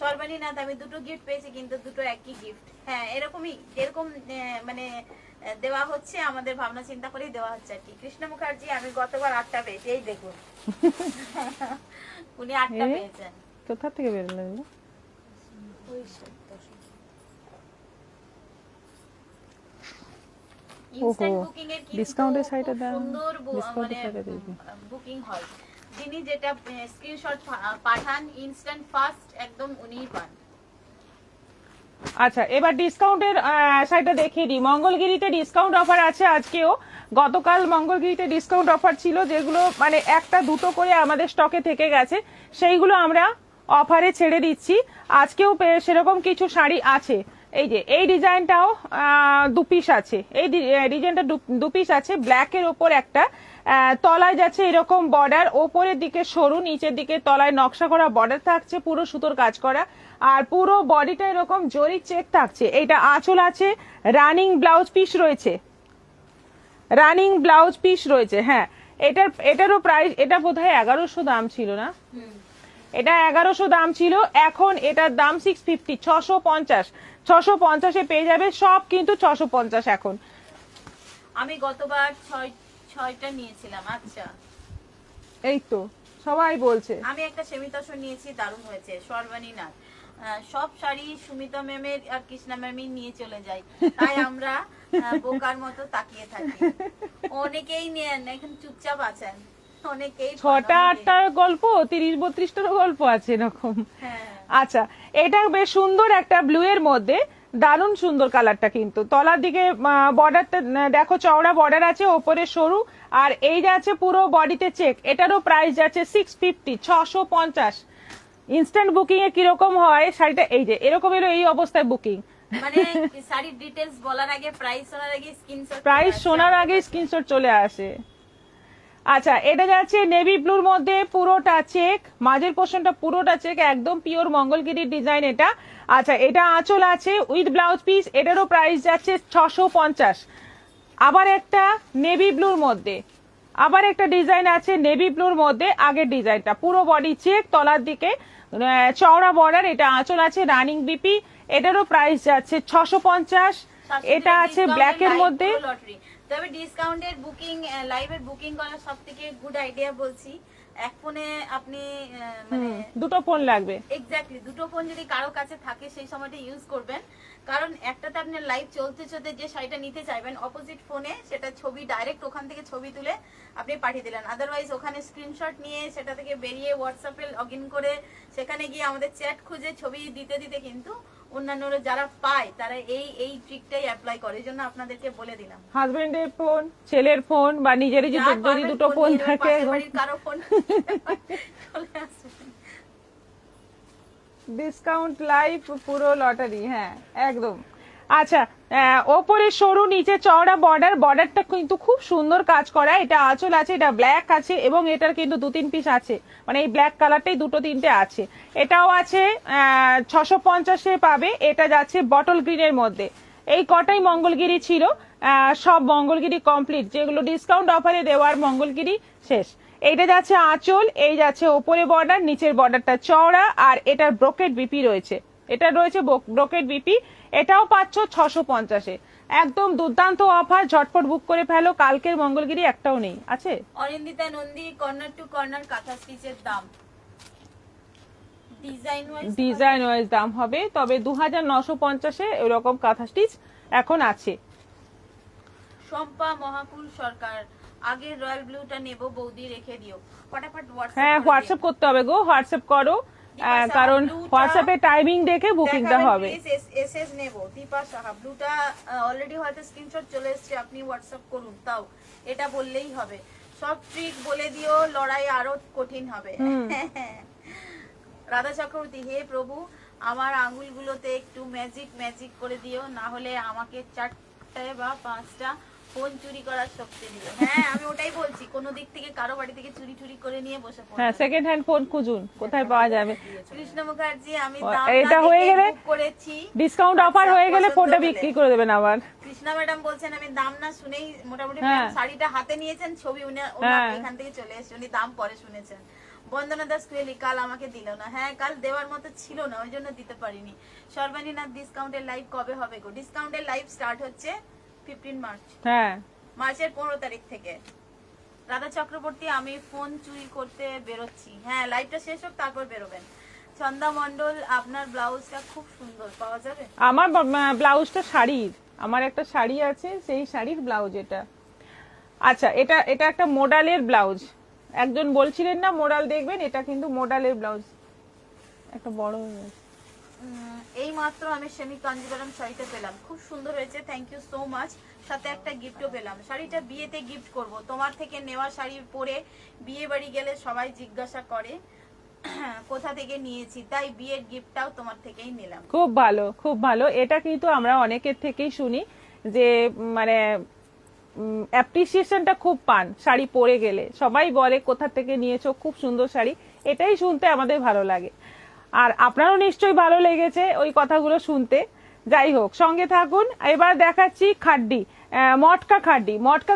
সর্বানীনাথ, আমি 2টো গিফট পেয়েছি, কিন্তু 2টো একই গিফট। হ্যাঁ, এরকমই, এরকম মানে দেওয়া হচ্ছে, আমাদের ভাবনা চিন্তা করেই দেওয়া হচ্ছে আর কি। কৃষ্ণ মুখার্জি, আমি গতবার 8টা পেয়েছি, এই দেখুন। উনি 8টা পেয়েছেন। কোথা থেকে বেরোলো? ইনস্ট্যান্ট বুকিং এর কিন্তু ডিসকাউন্টের সাইটে খুব দাও, সুন্দর ডিসকাউন্টের মানে সাইটে দেখবি। বুকিং হয়। যিনি যেটা স্ক্রিনশট পাঠান, ইনস্ট্যান্ট ফাস্ট একদম উনিই পান। আচ্ছা এবার ডিসকাউন্টের সাইটটা দেখিয়ে দিই। মঙ্গলগিরিতে ডিসকাউন্ট অফার আছে আজকেও। গতকাল মঙ্গলগিরিতে ডিসকাউন্ট অফার ছিল, যেগুলো মানে একটা দুটো করে আমাদের স্টকে থেকে গেছে, সেইগুলো আমরা অফারে ছেড়ে দিচ্ছি। আজকেও সেরকম কিছু শাড়ি আছে। এই যে এই ডিজাইনটাও 2 পিস আছে, এই ডিজাইনটা 2 পিস আছে। ব্ল্যাকের ওপর একটা তলায় যাচ্ছে এরকম বর্ডার, ওপরের দিকে সরু, নিচের দিকে তলায় নকশা করা বর্ডার থাকছে, পুরো সুতোর কাজ করা, আর পুরো বডিটা এরকম জরি চেক থাকছে। এইটা আঁচল আছে, রানিং ব্লাউজ পিস রয়েছে, রানিং ব্লাউজ পিস রয়েছে। হ্যাঁ এটারও প্রাইস, এটা বোধহয় 1100 দাম ছিল না, এটা 1100 দাম ছিল, এখন এটার দাম 650, 650। 650-এ পেয়ে যাবে সব, কিন্তু 650 এখন। আমি গতবার 6টা নিয়েছিলাম। আচ্ছা, এই তো সবাই বলছে। আমি একটা সেমিতসর নিয়েছি, দারুণ হয়েছে। সর্বানীনাথ, সব শাড়ি সুমিতা ম্যামের আর কৃষ্ণা ম্যামই নিয়ে চলে যায়, তাই আমরা বোকার মতো তাকিয়ে থাকি। অনেকেই নেন, এখন চুপচাপ আছেন অনেকেই। 6টা 8টার গল্প, 30-32টারও গল্প আছে এরকম। হ্যাঁ। আচ্ছা এটা বেশ সুন্দর একটা ব্লু এর মধ্যে, দারুণ সুন্দর কালারটা। কিন্তু তলার দিকে বর্ডারটা দেখো, চওড়া বর্ডার আছে, ওপরে সরু, আর এই যাচ্ছে পুরো বডিতে চেক। এটারও প্রাইস যাচ্ছে 650, 650। ইনস্ট্যান্ট বুকিং এ কিরকম হয় শাড়িটা, এই যে এরকম এলো, এই অবস্থায় বুকিং, মানে শাড়ির ডিটেইলস বলার আগে, প্রাইস শোনার আগে স্ক্রিনশট, প্রাইস শোনার আগে স্ক্রিনশট চলে আসে। আচ্ছা এটা যাচ্ছে নেভি ব্লুর মধ্যে, পুরোটা চেক, মাঝের পোর্শনটা পুরোটা চেক, একদম পিওর মঙ্গলগিরির ডিজাইন এটা। আচ্ছা এটা আঁচল আছে উইথ ব্লাউজ পিস, এটারও প্রাইস যাচ্ছে 650। আবার একটা নেভি ব্লুর মধ্যে, আবার একটা ডিজাইন আছে নেভি ব্লুর মধ্যে, আগের ডিজাইনটা পুরো বডি চেক, তলার দিকে চওড়া বর্ডার, এটা আঁচল আছে রানিং বিপি, এটারও প্রাইস যাচ্ছে 650। এটা আছে ব্ল্যাকের মধ্যে। তবে ডিসকাউন্টের বুকিং, লাইভের বুকিং করার সবথেকে গুড আইডিয়া বলছি, এক ফোনে আপনি মানে দুটো ফোন লাগবে। এক্স্যাক্টলি, দুটো ফোন যদি কারো কাছে থাকে সেই সময়টা ইউজ করবেন, কারণ একটাতে আপনি লাইভ চলতে চলতে যে শাড়িটা নিতে চাইবেন অপোজিট ফোনে সেটা ছবি ডাইরেক্ট ওখান থেকে ছবি তুলে আপনি পাঠিয়ে দিলেন, আদারওয়াইজ ওখানে স্ক্রিনশট নিয়ে সেটা থেকে বেরিয়ে হোয়াটসঅ্যাপে লগ ইন করে সেখানে গিয়ে আমাদের চ্যাট খুঁজে ছবি দিতে দিতে কিন্তু অন্যান্যরা যারা পায় তারা এই ট্রিকটাই অ্যাপ্লাই করে, এই জন্য আপনাদেরকে বলে দিলাম। হাজবেন্ডের ফোন, ছেলের ফোন বা নিজেরই যদি দুটো ফোন থাকে, কারো ফোন চলে আসবে। ডিসকাউন্ট লাইফ পুরো লটারি, হ্যাঁ একদম। আচ্ছা, ওপরে সরু নিচে চওড়া বর্ডার, বর্ডারটা কিন্তু খুব সুন্দর কাজ করা। এটা আঁচল আছে, এটা ব্ল্যাক আছে এবং এটার কিন্তু 2-3 পিস আছে, মানে এই ব্ল্যাক কালারটাই 2-3টে আছে। এটাও আছে 650-এ পাবে। এটা যাচ্ছে বটল গ্রিনের মধ্যে। এই কটাই মঙ্গলগিরি ছিল, সব মঙ্গলগিরি কমপ্লিট, যেগুলো ডিসকাউন্ট অফারে দেওয়ার মঙ্গলগিরি শেষ। এইটা যাচ্ছে আঁচল, এই যাচ্ছে ওপরে বর্ডার, নিচের বর্ডারটা চওড়া, আর এটার ব্রোকেট বিপি রয়েছে, এটা রয়েছে ব্রোকেট বিপি। এটাও পাচ্ছ 650-এ। একদম দুর্দান্ত অফার, ঝটপট বুক করে ফেলো। কালকের মঙ্গলগিরি একটাও নেই, আছে। অরিন্দিতা নন্দী কর্নার টু কর্নার কাঁথা স্টিচের দাম ডিজাইন ওয়াইজ দাম হবে, তবে 2950-এ এরকম কাঁথা স্টিচ এখন আছে। শম্পা মহাকুল সরকার, আগের রয়্যাল ব্লুটা নেব বৌদি, রেখে দিও ফটাফট হোয়াটসঅ্যাপ। হ্যাঁ, হোয়াটসঅ্যাপ করতে হবে গো, হোয়াটসঅ্যাপ করো, কারণ হোয়াটসঅ্যাপে টাইমিং দেখে বুকিংটা হবে। এসএস নেব দীপা সাহা, ব্লুটা অলরেডি হয়তো স্ক্রিনশট চলে এসেছে, আপনি হোয়াটসঅ্যাপ করুন, তাও এটা বললেই হবে। সব ট্রিক বলে দিও, লড়াই আরো কঠিন হবে। রাধা চক্রবর্তী, হে প্রভু আমার আঙ্গুলগুলোতে একটু ম্যাজিক করে দিও, না হলে আমাকে 4টা বা 5টা ফোন চুরি করার শক্তি দিও। হ্যাঁ, আমি ওটাই বলছি, কোন দিক থেকে কারো বাড়ি থেকে চুরি করে নিয়ে বসে পড়ো। হ্যাঁ, সেকেন্ড হ্যান্ড ফোন খুঁজুন, কোথায় পাওয়া যাবে। কৃষ্ণ মুখার্জি, আমি এটা হয়ে গেলে করেছি, ডিসকাউন্ট অফার হয়ে গেলে ফোনটা বিক্রি করে দেবেন আবার। কৃষ্ণা ম্যাডাম বলছেন আমি দাম না শুনেই মোটামুটি শাড়িটা হাতে নিয়েছেন, ছবি এখান থেকে চলে এসেছে, উনি দাম পরে শুনেছেন। বন্দনা দাস কুয়েলি, কাল আমাকে দিল না। হ্যাঁ, কাল দেওয়ার মতো ছিল না, ওই জন্য দিতে পারিনি। সর্বানীনাথ, ডিসকাউন্টের লাইভ কবে হবে গো? ডিসকাউন্টের লাইভ স্টার্ট হচ্ছে 15 মার্চ, হ্যাঁ মার্চের 15 তারিখ থেকে। রাধা চক্রবর্তী, আমি ফোন চুরি করতে বেরোচ্ছি। হ্যাঁ, লাইভটা শেষ হোক তারপর বেরোবেন। চন্দা মন্ডল, আপনার ব্লাউজটা খুব সুন্দর, পাওয়া যাবে? আমার ব্লাউজটা শাড়ির, আমার একটা শাড়ি আছে, সেই শাড়ির ব্লাউজ এটা। আচ্ছা, এটা একটা মোডালের ব্লাউজ। একজন বলছিলেন না মোডাল দেখবেন, এটা কিন্তু মোডালের ব্লাউজ, একটা বড় হয়ে গেছে। এই মাত্র আমি সেমি কাঞ্জিভারাম শাড়িটা পেলাম, খুব সুন্দর হয়েছে, থ্যাংক ইউ সো মাচ। সাথে একটা গিফটও পেলাম। শাড়িটা বিয়েতে গিফট করব। তোমার থেকে নেওয়া শাড়ি পরে বিয়ে বাড়ি গেলে সবাই জিজ্ঞাসা করে কোথা থেকে নিয়েছি, তাই বিয়ের গিফটটাও তোমার থেকেই নিলাম। খুব ভালো, খুব ভালো। এটা কিন্তু আমরা অনেকের থেকেই শুনি যে মানে অ্যাপ্রিসিয়েশনটা খুব পান শাড়ি পরে গেলে, সবাই বলে কোথা থেকে নিয়েছো, খুব সুন্দর শাড়ি। এটাই শুনতে আমাদের ভালো লাগে, আর আপনারও নিশ্চয়ই ভালো লেগেছে ওই কথাগুলো শুনতে। যাই হোক, সঙ্গে থাকুন। এবার দেখাচ্ছি খাড্ডি, মটকা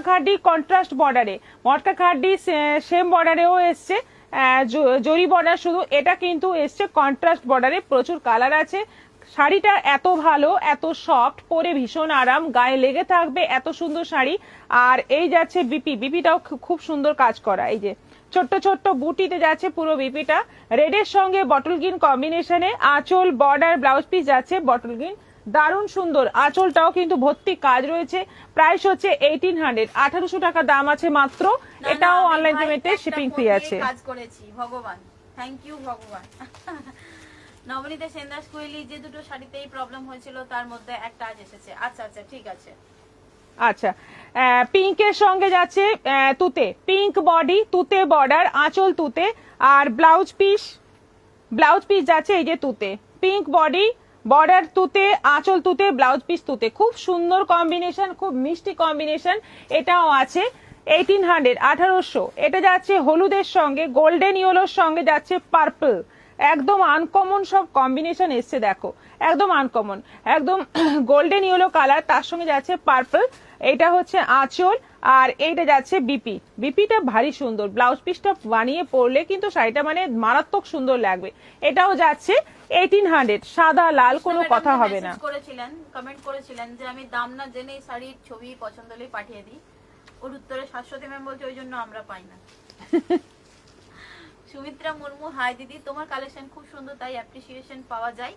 খাড্ডি কন্ট্রাস্ট বর্ডারে। মটকা খাড্ডি সেম বর্ডারেও এসছে, জরি বর্ডার শুধু, এটা কিন্তু এসছে কন্ট্রাস্ট বর্ডারে। প্রচুর কালার আছে। শাড়িটা এত ভালো, এত সফট, পরে ভীষণ আরাম, গায়ে লেগে থাকবে, এত সুন্দর শাড়ি। আর এই যাচ্ছে বিপিটাও খুব সুন্দর কাজ করা, এই যে ছোট্ট ছোট্ট বুটিতে যাচ্ছে পুরো বিপিটা, রেডের সঙ্গে বটল গ্রিন কম্বিনেশনে। আঁচল, বর্ডার, ব্লাউজ পিস যাচ্ছে বটল গ্রিন, দারুণ সুন্দর। আঁচলটাও কিন্তু ভর্তি কাজ রয়েছে। প্রাইস হচ্ছে 1800, 1800 টাকা দাম আছে মাত্র। এটাও অনলাইন পেমেন্টে শিপিং ফ্রি আছে। কাজ করেছি, ভগবান, থ্যাংক ইউ ভগবান। নবনীতা সেনদাস কোয়েলি, যে দুটো শাড়িতেই প্রবলেম হয়েছিল তার মধ্যে একটা আজ এসেছে। আচ্ছা, ঠিক আছে। আচ্ছা, পিঙ্কের সঙ্গে যাচ্ছে তুতে, পিঙ্ক বডি, তুতে বর্ডার, আঁচল তুতে, আর ব্লাউজ পিস যাচ্ছে এই যে তুতে, পিঙ্ক বডি, বর্ডার তুতে, আঁচল তুতে, ব্লাউজ পিস তুতে। খুব সুন্দর কম্বিনেশন, খুব মিষ্টি কম্বিনেশন। এটাও আছে 1800, 1800। এটা যাচ্ছে হলুদের সঙ্গে, গোল্ডেন ইয়েলোর সঙ্গে যাচ্ছে পার্পল। একদম আনকমন সব কম্বিনেশন এসছে, দেখো একদম আনকমন, একদম গোল্ডেন ইয়েলো কালার, তার সঙ্গে যাচ্ছে পার্পল। এটা হচ্ছে আঁচল, আর এইটা যাচ্ছে বিপিটা ভারী সুন্দর। ব্লাউজ পিসটা বানিয়ে পরলে কিন্তু শাড়িটা মানে মারাত্মক সুন্দর লাগবে। এটাও যাচ্ছে 1800, সাদা লাল, কোনো কথা হবে না। কমেন্ট করেছিলেন যে আমি দাম না জেনে শাড়ির ছবি পছন্দ হলেই পাঠিয়ে দিই, ওর উত্তরে শাশ্বতী ম্যাম বলছে ওই জন্য আমরা পাই না। সুমিত্রা মুর্মু, হাই দিদি, তোমার কালেকশন খুব সুন্দর, তাই অ্যাপ্রিসিয়েশন পাওয়া যায়।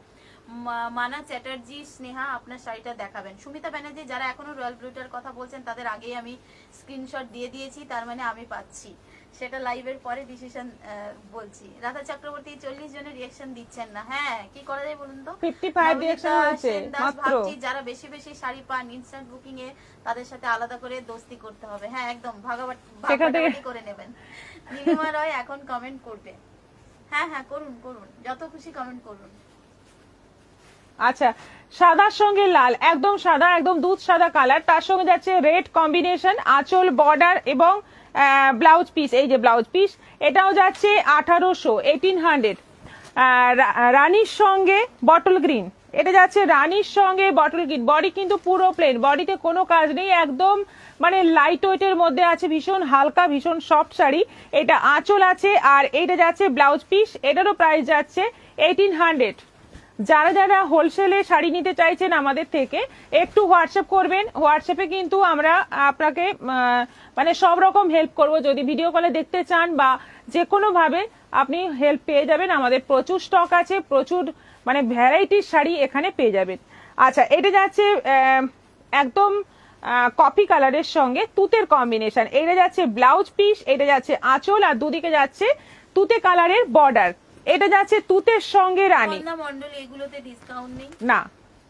মানা চ্যাটার্জি, স্নেহা আপনার শাড়িটা দেখাবেন। সুমিতা ব্যানার্জি, যারা এখনো রয়্যাল ব্লুটার কথা বলছেন তাদের আগেই আমি স্ক্রিনশট দিয়ে দিয়েছি, তার মানে আমি পাচ্ছি, সেটা লাইভের পরে ডিসিশন বলছি। রাধা চক্রবর্তী, 40 জনের রিঅ্যাকশন দিচ্ছেন না, হ্যাঁ কি করা যায় বলুন তো? 55 রিঅ্যাকশন হয়েছে মাত্র। ভাবছি যারা বেশি বেশি শাড়ি পান ইনস্ট্যান্ট বুকিং এ, তাদের সাথে আলাদা করে দোস্তি করতে হবে। হ্যাঁ একদম ভাগাভাগি করে নেবেন। নীলিমা রয় এখন কমেন্ট করবে। হ্যাঁ হ্যাঁ করুন করুন, যত খুশি কমেন্ট করুন। আচ্ছা, সাদার সঙ্গে লাল, একদম সাদা, একদম দুধ সাদা কালার, তার সঙ্গে যাচ্ছে রেড কম্বিনেশন, আঁচল, বর্ডার এবং ব্লাউজ পিস। এই যে ব্লাউজ পিস, এটাও যাচ্ছে 1800 রানীর সঙ্গে বটল গ্রিন, এটা যাচ্ছে রানীর সঙ্গে বটল গ্রিন। বডি কিন্তু পুরো প্লেন, বডিতে কোনো কাজ নেই, একদম মানে লাইট ওয়েটের মধ্যে আছে, ভীষণ হালকা, ভীষণ সফট শাড়ি। এটা আঁচল আছে আর এইটা যাচ্ছে ব্লাউজ পিস, এটারও প্রাইস যাচ্ছে 1800। যারা যারা হোলসেলে শাড়ি নিতে চাইছেন আমাদের থেকে একটু হোয়াটসঅ্যাপ করবেন, হোয়াটসঅ্যাপে কিন্তু আমরা আপনাকে মানে সব রকম হেল্প করব। যদি ভিডিও কলে দেখতে চান বা যে কোনো ভাবে আপনি হেল্প পেয়ে যাবেন, আমাদের প্রচুর স্টক আছে, প্রচুর মানে ভ্যারাইটির শাড়ি এখানে পেয়ে যাবেন। আচ্ছা, এটা যাচ্ছে একদম কফি কালারের সঙ্গে তুতের কম্বিনেশন, এটা যাচ্ছে ব্লাউজ পিস, এটা যাচ্ছে আঁচল আর দুদিকে যাচ্ছে তুতে কালারের বর্ডার। এটা যাচ্ছে তুতের সঙ্গে রানী। এগুলোতে ডিসকাউন্ট নেই? না,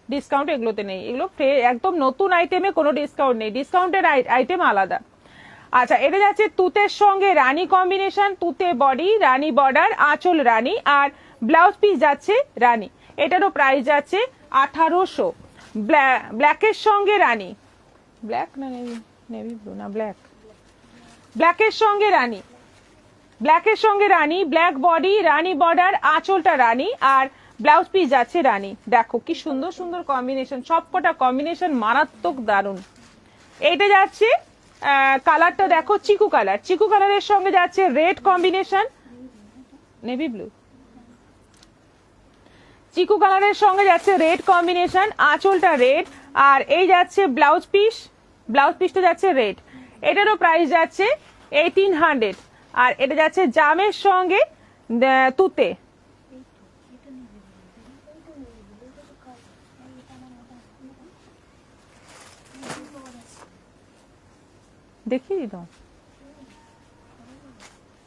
ডিসকাউন্ট এগুলোতে নেই, এগুলো একদম নতুন আইটেমে কোনো ডিসকাউন্ট নেই, ডিসকাউন্টের আইটেম আলাদা। আচ্ছা, এটা যাচ্ছে তুতের সঙ্গে রানী কম্বিনেশন, তুতে বডি, রানী বর্ডার, আঁচল রানী আর ব্লাউজ পিস যাচ্ছে রানী। এটারও প্রাইস যাচ্ছে 1800। ব্ল্যাকের সঙ্গে রানী, ব্ল্যাক না নেভি ব্লু না ব্ল্যাক, ব্ল্যাকের সঙ্গে রানী, ব্ল্যাকের সঙ্গে রানী, ব্ল্যাক বডি, রানী বর্ডার, আঁচলটা রানী আর ব্লাউজ পিস যাচ্ছে রানী। দেখো কি সুন্দর সুন্দর কম্বিনেশন, সবকটা কম্বিনেশন মারাত্মক দারুণ। এইটা যাচ্ছে কালারটা দেখো চিকু কালার, চিকু কালারের সঙ্গে যাচ্ছে রেড কম্বিনেশন, নেভি ব্লু, চিকু কালারের সঙ্গে যাচ্ছে রেড কম্বিনেশন, আঁচলটা রেড আর এই যাচ্ছে ব্লাউজ পিস, ব্লাউজ পিসটা যাচ্ছে রেড। এটারও প্রাইস যাচ্ছে 1800 আর এটা যাচ্ছে জামের সঙ্গে তুতে। দেখিয়ে দিত,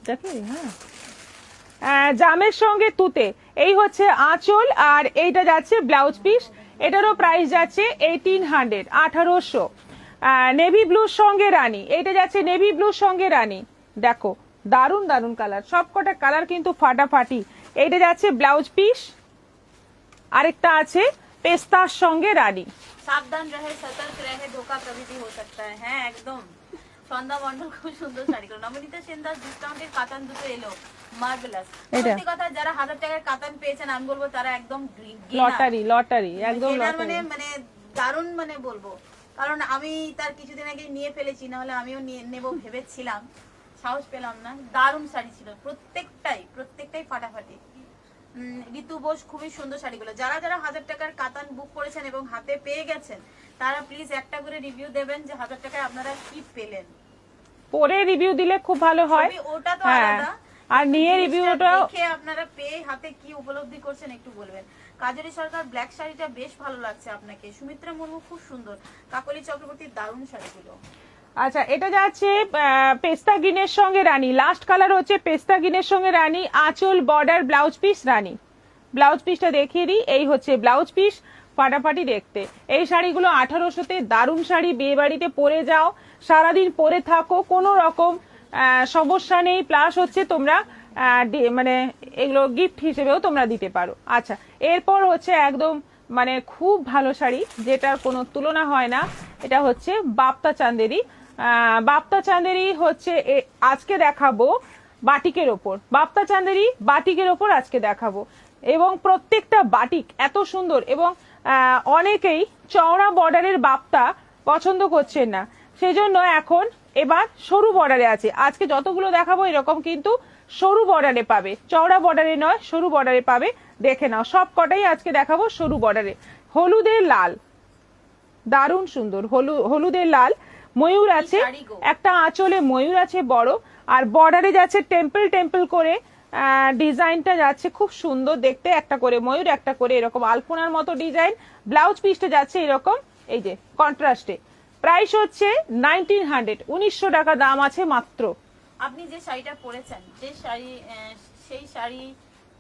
দেখিয়ে, হ্যাঁ জামের সঙ্গে তুতে, এই হচ্ছে আঁচল আর এইটা যাচ্ছে ব্লাউজ পিস। এটারও প্রাইস যাচ্ছে 1800, 1800। নেভি ব্লুর সঙ্গে রানী, এইটা যাচ্ছে নেভি ব্লুর সঙ্গে রানী। দেখো দারুন দারুন কালার, সবকটা কালার কিন্তু ফাটাফাটি। এইটা যাচ্ছে ব্লাউজ পিস, আরেকটা আছে পেস্তার সঙ্গে রানী। সাবধান রহে, সতর্ক রহে, ধোকা কभी भी हो सकता है। হ্যাঁ একদম। সন্ধ্যা মণ্ডল খুব সুন্দর শাড়ি করে। নমিতা সেন দাস, ডিসকাউন্টের কাতান দুটো এলো, মার্ভেলাস। সত্যি কথা, যারা 1000 টাকার কাতান পেয়েছেন আমি বলবো তারা একদম লটারি, লটারি, একদম লটারি, মানে দারুণ মানে বলবো। কারণ আমি তার কিছুদিন আগে নিয়ে ফেলেছি, না হলে আমিও নেব ভেবেছিলাম, সাহস পেলাম না। দারুণ শাড়ি ছিল, প্রত্যেকটাই ফাটাফাটি। ঋতু বোস, খুবই সুন্দর শাড়িগুলো। যারা যারা 1000 টাকার কাতান বুক করেছেন এবং হাতে পেয়ে গেছেন, তারা প্লিজ একটা করে রিভিউ দেবেন যে 1000 টাকায় আপনারা কি পেলেন। পরে রিভিউ দিলে খুব ভালো হয়, ওটা তো আলাদা, আর নিয়ে রিভিউটা দেখে আপনারা পেয়ে হাতে কি উপলব্ধি করছেন একটু বলবেন। কাজরি সরকার, ব্ল্যাক শাড়িটা বেশ ভালো লাগছে আপনাকে। সুমিত্রা মুর্মু, খুব সুন্দর। কাকলি চক্রবর্তীর দারুণ শাড়িগুলো। আচ্ছা, এটা যাচ্ছে পেস্তা গ্রিনের সঙ্গে রানী, লাস্ট কালার হচ্ছে পেস্তা গ্রিনের সঙ্গে রানী, আঁচল, বর্ডার, ব্লাউজ পিস রানী। ব্লাউজ পিসটা দেখিয়ে দিই, এই হচ্ছে ব্লাউজ পিস, ফাটাফাটি দেখতে। এই শাড়িগুলো 1800-তে দারুণ শাড়ি, বিয়ে বাড়িতে পরে যাও, সারাদিন পরে থাকো, কোনো রকম সমস্যা নেই। প্লাস হচ্ছে তোমরা মানে এগুলো গিফট হিসেবেও তোমরা দিতে পারো। আচ্ছা, এরপর হচ্ছে একদম মানে খুব ভালো শাড়ি, যেটার কোনো তুলনা হয় না, এটা হচ্ছে বাপ্তা চান্দেরি। বাপ্তা চান্দেরি হচ্ছে আজকে দেখাবো বাটিকের ওপর, বাপ্তা চান্দেরি বাটিকের ওপর আজকে দেখাবো। এবং প্রত্যেকটা বাটিক এত সুন্দর, এবং অনেকেই চওড়া বর্ডারের বাপ্তা পছন্দ করছেন না, সেজন্য এখন এবার সরু বর্ডারে আছে। আজকে যতগুলো দেখাবো এরকম কিন্তু সরু বর্ডারে পাবে, চওড়া বর্ডারে নয়, সরু বর্ডারে পাবে। দেখে নাও, সব কটাই আজকে দেখাবো সরু বর্ডারে। হলুদের লাল, দারুণ সুন্দর, হলুদের লাল, ময়ূর আছে, একটা আঁচলে ময়ূর আছে বড়, আর বর্ডারে যাচ্ছে টেম্পল টেম্পল করে ডিজাইনটা যাচ্ছে খুব সুন্দর দেখতে, একটা করে ময়ূর, একটা করে এরকম আলপনার মতো ডিজাইন। ব্লাউজ পিসটা যাচ্ছে এরকম এই যে কন্ট্রাস্টে। প্রাইস হচ্ছে 1900, 1900 টাকা দাম আছে মাত্র। আপনি যে শাড়িটা পরেছেন, যে শাড়ি, সেই শাড়ি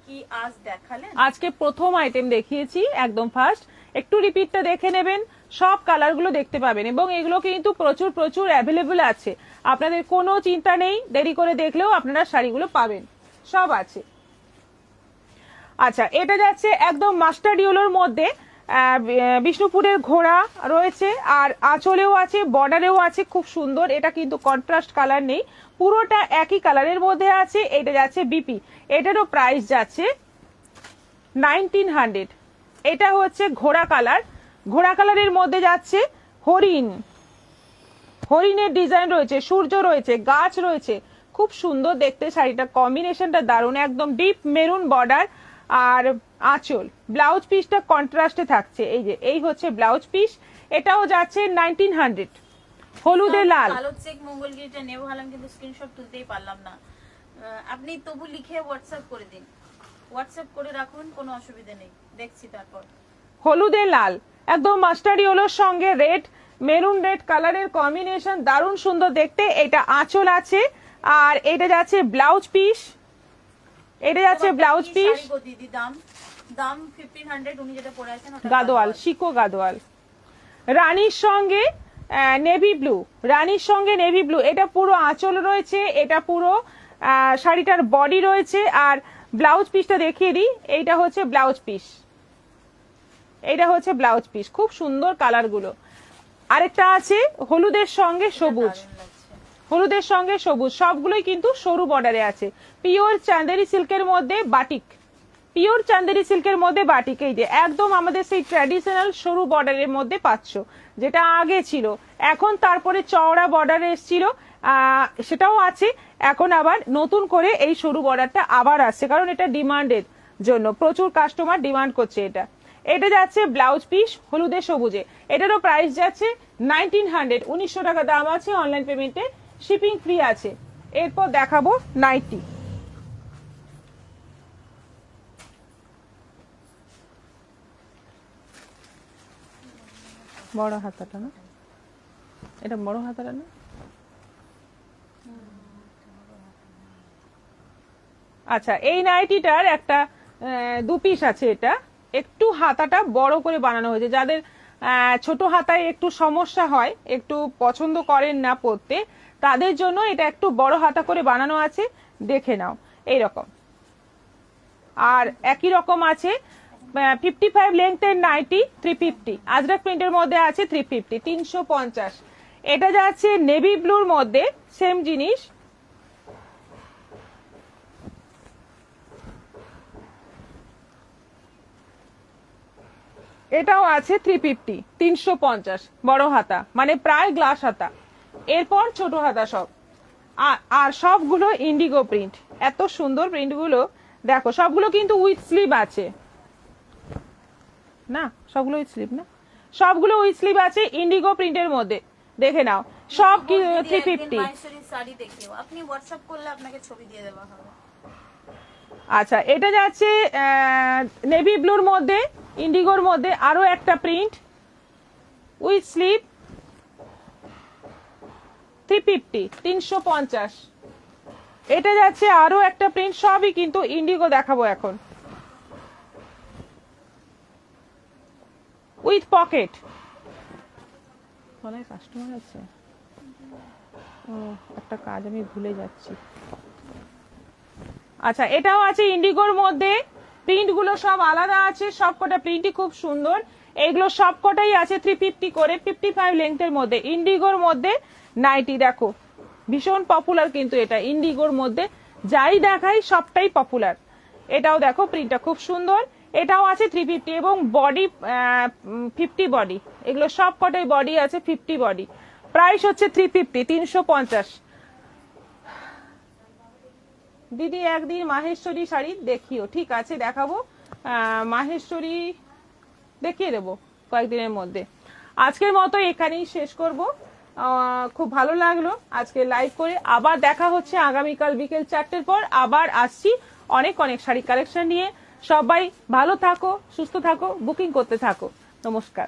কি আজ দেখালেন? আজকে প্রথম আইটেম দেখিয়েছি, একদম ফার্স্ট। একটু রিপিটটা দেখে নেবেন, সব কালারগুলো দেখতে পাবেন এবং এগুলো কিন্তু প্রচুর প্রচুর অ্যাভেলেবল আছে, আপনাদের কোনো চিন্তা নেই, দেরি করে দেখলেও আপনারা শাড়িগুলো পাবেন, সব আছে। আচ্ছা, এটা যাচ্ছে একদম মাস্টার্ড ইয়েলোর মধ্যে, বিষ্ণুপুরের ঘোড়া রয়েছে আর আঁচলেও আছে, বর্ডারেও আছে, খুব সুন্দর। এটা কিন্তু কন্ট্রাস্ট কালার নেই, পুরোটা একই কালারের মধ্যে আছে। এটা যাচ্ছে বিপি, এটারও প্রাইস যাচ্ছে 1900। এটা হচ্ছে ঘোড়া কালার, ঘোড়া কালারের মধ্যে যাচ্ছে হরিণ, হরিণের ডিজাইন রয়েছে, সূর্য রয়েছে, গাছ রয়েছে, খুব সুন্দর দেখতে শাড়িটা, কম্বিনেশনটা দারুণ, একদম ডিপ মেরুন বর্ডার আর আঁচল। ব্লাউজ পিসটা কন্ট্রাস্টে থাকছে, এই যে এই হচ্ছে ব্লাউজ পিস, এটাও যাচ্ছে 1900। হলুদে লাল, কালো চেক মঙ্গলগিরিটা নেব ভাবলাম কিন্তু স্ক্রিনশট তুলতেই পারলাম না। আপনি তবু লিখে হোয়াটসঅ্যাপ করে দিন, হোয়াটসঅ্যাপ করে রাখুন, কোনো অসুবিধা নেই, দেখছি তারপর। হলুদে লাল, একদম মাস্টার্ড ইয়েলোর সঙ্গে রেড, মেরুন রেড কালারের কম্বিনেশন, দারুণ সুন্দর দেখতে। এটা আঁচল আছে আর এটা যাচ্ছে ব্লাউজ পিস, এটা যাচ্ছে ব্লাউজ পিস। দিদি দাম দাম 1500, উনি যেটা পরে আছেন ওটা গাদোয়াল, শিকো গাদোয়াল, রানীর সঙ্গে নেভি ব্লু, রানীর সঙ্গে নেভি ব্লু। এটা পুরো আঁচল রয়েছে, এটা পুরো শাড়িটার বডি রয়েছে। আর ব্লাউজ পিসটা দেখিয়ে দিই, এইটা হচ্ছে ব্লাউজ পিস, এটা হচ্ছে ব্লাউজ পিস, খুব সুন্দর কালারগুলো। আরেকটা আছে হলুদের সঙ্গে সবুজ, হলুদের সঙ্গে সবুজ, সবগুলোই কিন্তু সরু বর্ডারে আছে। পিওর চান্দেরি সিল্কের মধ্যে বাটিক, পিওর চান্দেরি সিল্কের মধ্যে বাটিক, এই যে একদম আমাদের সেই ট্র্যাডিশনাল সরু বর্ডারের মধ্যে পাচ্ছ, যেটা আগে ছিল। এখন তারপরে চওড়া বর্ডার এসেছিল, সেটাও আছে। এখন আবার নতুন করে এই সরু বর্ডারটা আবার আসছে, কারণ এটা ডিমান্ডের জন্য, প্রচুর কাস্টমার ডিমান্ড করছে এটা। এটা যাচ্ছে ব্লাউজ পিস হলুদে সবুজে, এটারও প্রাইস যাচ্ছে 1900, 1900 টাকা দাম আছে। অনলাইন পেমেন্টে শিপিং ফ্রি আছে। এরপর দেখাবো নাইটি। বড় হাতাটা না, এটা বড় হাতাটা না। আচ্ছা, এই নাইটিটার একটা দু পিস আছে, এটা একটু হাতাটা বড় করে বানানো হয়েছে। যাদের ছোট হাতায় একটু সমস্যা হয়, একটু পছন্দ করেন না পরতে, তাদের জন্য এটা একটু বড় হাতা করে বানানো আছে, দেখে নাও এইরকম। আর একই রকম আছে 55 লেন্থের নাইটি 350, আজরাক প্রিন্টের মধ্যে আছে 350, 350। এটা যাচ্ছে নেভি ব্লুর মধ্যে, সেম জিনিস। এটাও আছে 350, 350, বড় হাতা, মানে প্রায় গ্লাস হাতা। এরপর ছোট হাতা সব, আর সবগুলো ইন্ডিগো প্রিন্ট, এত সুন্দর প্রিন্টগুলো দেখো। সবগুলো কিন্তু উইথ স্লিভ আছে না, সবগুলো উইথ স্লিভ না, সবগুলো উইথ স্লিভ আছে ইন্ডিগো প্রিন্টের মধ্যে, দেখে নাও। সব কি 350। শাড়ি দেখিও, আপনি হোয়াটসঅ্যাপ করলে আপনাকে ছবি দিয়ে দেওয়া হবে। আচ্ছা, এটা যাচ্ছে নেভি ব্লুর মধ্যে, ইন্ডিগোর মধ্যে আরো একটা প্রিন্ট উইথ স্লিভ 350, 350। এটা যাচ্ছে আরো একটা প্রিন্ট, সবই কিন্তু ইন্ডিগো দেখাবো এখন, উইথ পকেট। কাস্টমার আছে, ও একটা কাজ আমি ভুলে যাচ্ছি। আচ্ছা, এটাও আছে ইন্ডিগোর মধ্যে, প্রিন্ট গুলো সব আলাদা আছে, সবকটা প্রিন্টই খুব সুন্দর। এগুলো সবকটাই আছে 350 করে, 55 লেন্থের মধ্যে, ইন্ডিগোর মধ্যে নাইটি। দেখো ভীষণ পপুলার কিন্তু এটা, ইন্ডিগোর মধ্যে যাই দেখাই সবটাই পপুলার। এটাও দেখো প্রিন্টটা খুব সুন্দর, এটাও আছে 350 এবং বডি 50 বডি, এগুলো সবকটাই বডি আছে 50 বডি। প্রাইস হচ্ছে 350, 350। দিদি একদিন মাহেশ্বরী শাড়ি দেখিও। ঠিক আছে, দেখাবো, মাহেশ্বরী দেখিয়ে দেবো কয়েকদিনের মধ্যে। আজকের মতো এখানেই শেষ করব। খুব ভালো লাগলো আজকে লাইভ করে। আবার দেখা হচ্ছে আগামীকাল বিকেল 4টের পর। আবার আসছি অনেক অনেক শাড়ি কালেকশন নিয়ে। সবাই ভালো থাকো, সুস্থ থাকো, বুকিং করতে থাকো। নমস্কার।